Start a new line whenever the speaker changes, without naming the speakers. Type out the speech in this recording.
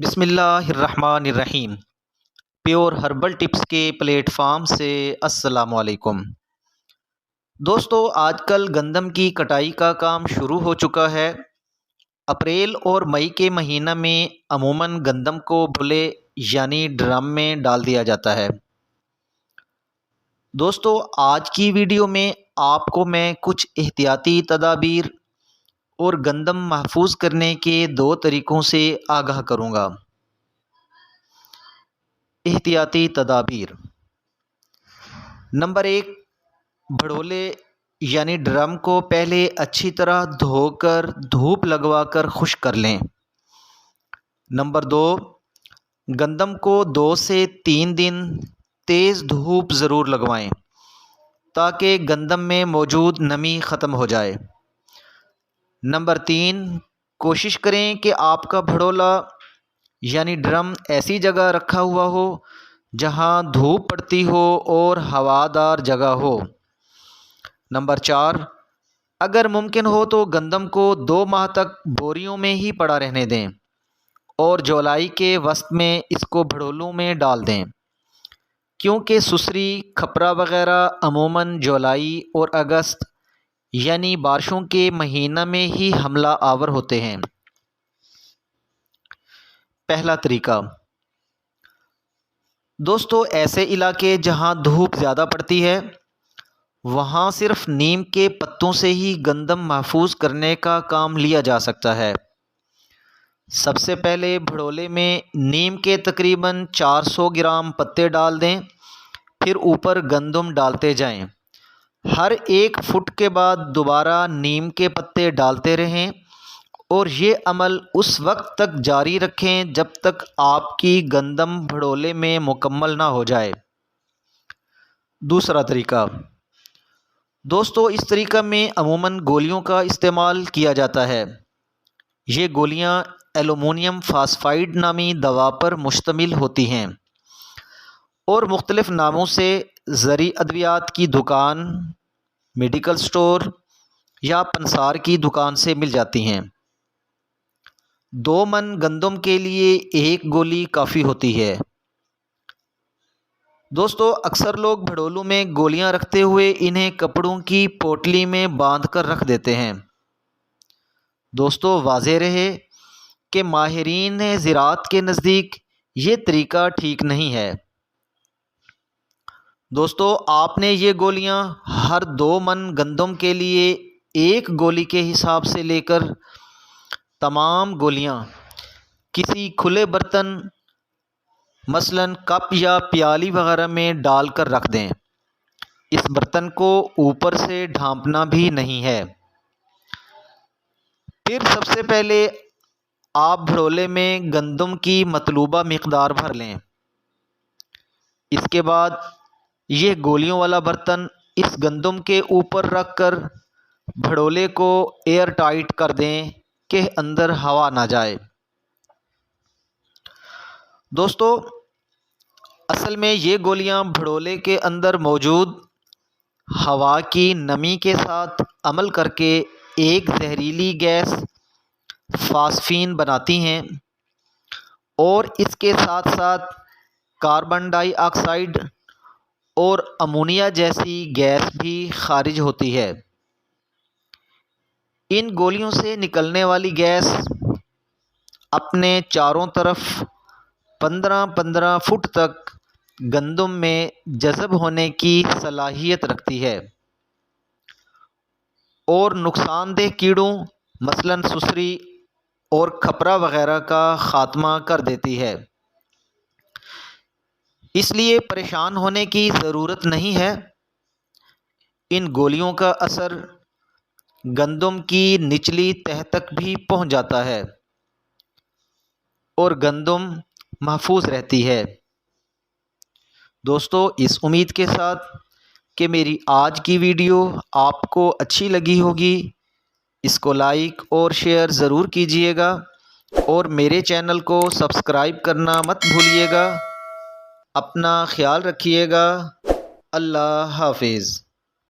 بسم اللہ الرحمن الرحیم۔ پیور ہربل ٹپس کے پلیٹ فارم سے السلام علیکم دوستو، آج کل گندم کی کٹائی کا کام شروع ہو چکا ہے۔ اپریل اور مئی کے مہینہ میں عموماً گندم کو بھلے یعنی ڈرم میں ڈال دیا جاتا ہے۔ دوستو، آج کی ویڈیو میں آپ کو میں کچھ احتیاطی تدابیر اور گندم محفوظ کرنے کے 2 طریقوں سے آگاہ کروں گا۔ احتیاطی تدابیر: نمبر 1، بھڑولے یعنی ڈرم کو پہلے اچھی طرح دھو کر دھوپ لگوا کر خشک کر لیں۔ نمبر 2، گندم کو 2 سے 3 دن تیز دھوپ ضرور لگوائیں تاکہ گندم میں موجود نمی ختم ہو جائے۔ نمبر 3، کوشش کریں کہ آپ کا بھڑولا یعنی ڈرم ایسی جگہ رکھا ہوا ہو جہاں دھوپ پڑتی ہو اور ہوادار جگہ ہو۔ نمبر 4، اگر ممکن ہو تو گندم کو 2 ماہ تک بوریوں میں ہی پڑا رہنے دیں اور جولائی کے وسط میں اس کو بھڑولوں میں ڈال دیں، کیونکہ سسری، کھپرا وغیرہ عموماً جولائی اور اگست یعنی بارشوں کے مہینہ میں ہی حملہ آور ہوتے ہیں۔ پہلا طریقہ: دوستو، ایسے علاقے جہاں دھوپ زیادہ پڑتی ہے وہاں صرف نیم کے پتوں سے ہی گندم محفوظ کرنے کا کام لیا جا سکتا ہے۔ سب سے پہلے بھڑولے میں نیم کے تقریباً 400 گرام پتے ڈال دیں، پھر اوپر گندم ڈالتے جائیں۔ ہر 1 فٹ کے بعد دوبارہ نیم کے پتے ڈالتے رہیں اور یہ عمل اس وقت تک جاری رکھیں جب تک آپ کی گندم بھڑولے میں مکمل نہ ہو جائے۔ دوسرا طریقہ: دوستو، اس طریقہ میں عموماً گولیوں کا استعمال کیا جاتا ہے۔ یہ گولیاں ایلومینیم فاسفائڈ نامی دوا پر مشتمل ہوتی ہیں اور مختلف ناموں سے زرعی ادویات کی دکان، میڈیکل سٹور یا پنسار کی دکان سے مل جاتی ہیں۔ 2 من گندم کے لیے 1 گولی کافی ہوتی ہے۔ دوستو، اکثر لوگ بھڑولوں میں گولیاں رکھتے ہوئے انہیں کپڑوں کی پوٹلی میں باندھ کر رکھ دیتے ہیں۔ دوستو، واضح رہے کہ ماہرین زراعت کے نزدیک یہ طریقہ ٹھیک نہیں ہے۔ دوستو، آپ نے یہ گولیاں ہر 2 من گندم کے لیے 1 گولی کے حساب سے لے کر تمام گولیاں کسی کھلے برتن مثلاً کپ یا پیالی وغیرہ میں ڈال کر رکھ دیں۔ اس برتن کو اوپر سے ڈھانپنا بھی نہیں ہے۔ پھر سب سے پہلے آپ بھڑولے میں گندم کی مطلوبہ مقدار بھر لیں۔ اس کے بعد یہ گولیوں والا برتن اس گندم کے اوپر رکھ کر بھڑولے کو ایئر ٹائٹ کر دیں کہ اندر ہوا نہ جائے۔ دوستو، اصل میں یہ گولیاں بھڑولے کے اندر موجود ہوا کی نمی کے ساتھ عمل کر کے ایک زہریلی گیس فاسفین بناتی ہیں اور اس کے ساتھ ساتھ کاربن ڈائی آکسائڈ اور امونیا جیسی گیس بھی خارج ہوتی ہے۔ ان گولیوں سے نکلنے والی گیس اپنے چاروں طرف 15-15 فٹ تک گندم میں جذب ہونے کی صلاحیت رکھتی ہے اور نقصان دہ کیڑوں مثلاً سسری اور کھپرا وغیرہ کا خاتمہ کر دیتی ہے۔ اس لیے پریشان ہونے کی ضرورت نہیں ہے۔ ان گولیوں کا اثر گندم کی نچلی تہ تک بھی پہنچ جاتا ہے اور گندم محفوظ رہتی ہے۔ دوستو، اس امید کے ساتھ کہ میری آج کی ویڈیو آپ کو اچھی لگی ہوگی، اس کو لائک اور شیئر ضرور کیجیے گا اور میرے چینل کو سبسکرائب کرنا مت بھولیے گا۔ اپنا خیال رکھیے گا۔ اللہ حافظ۔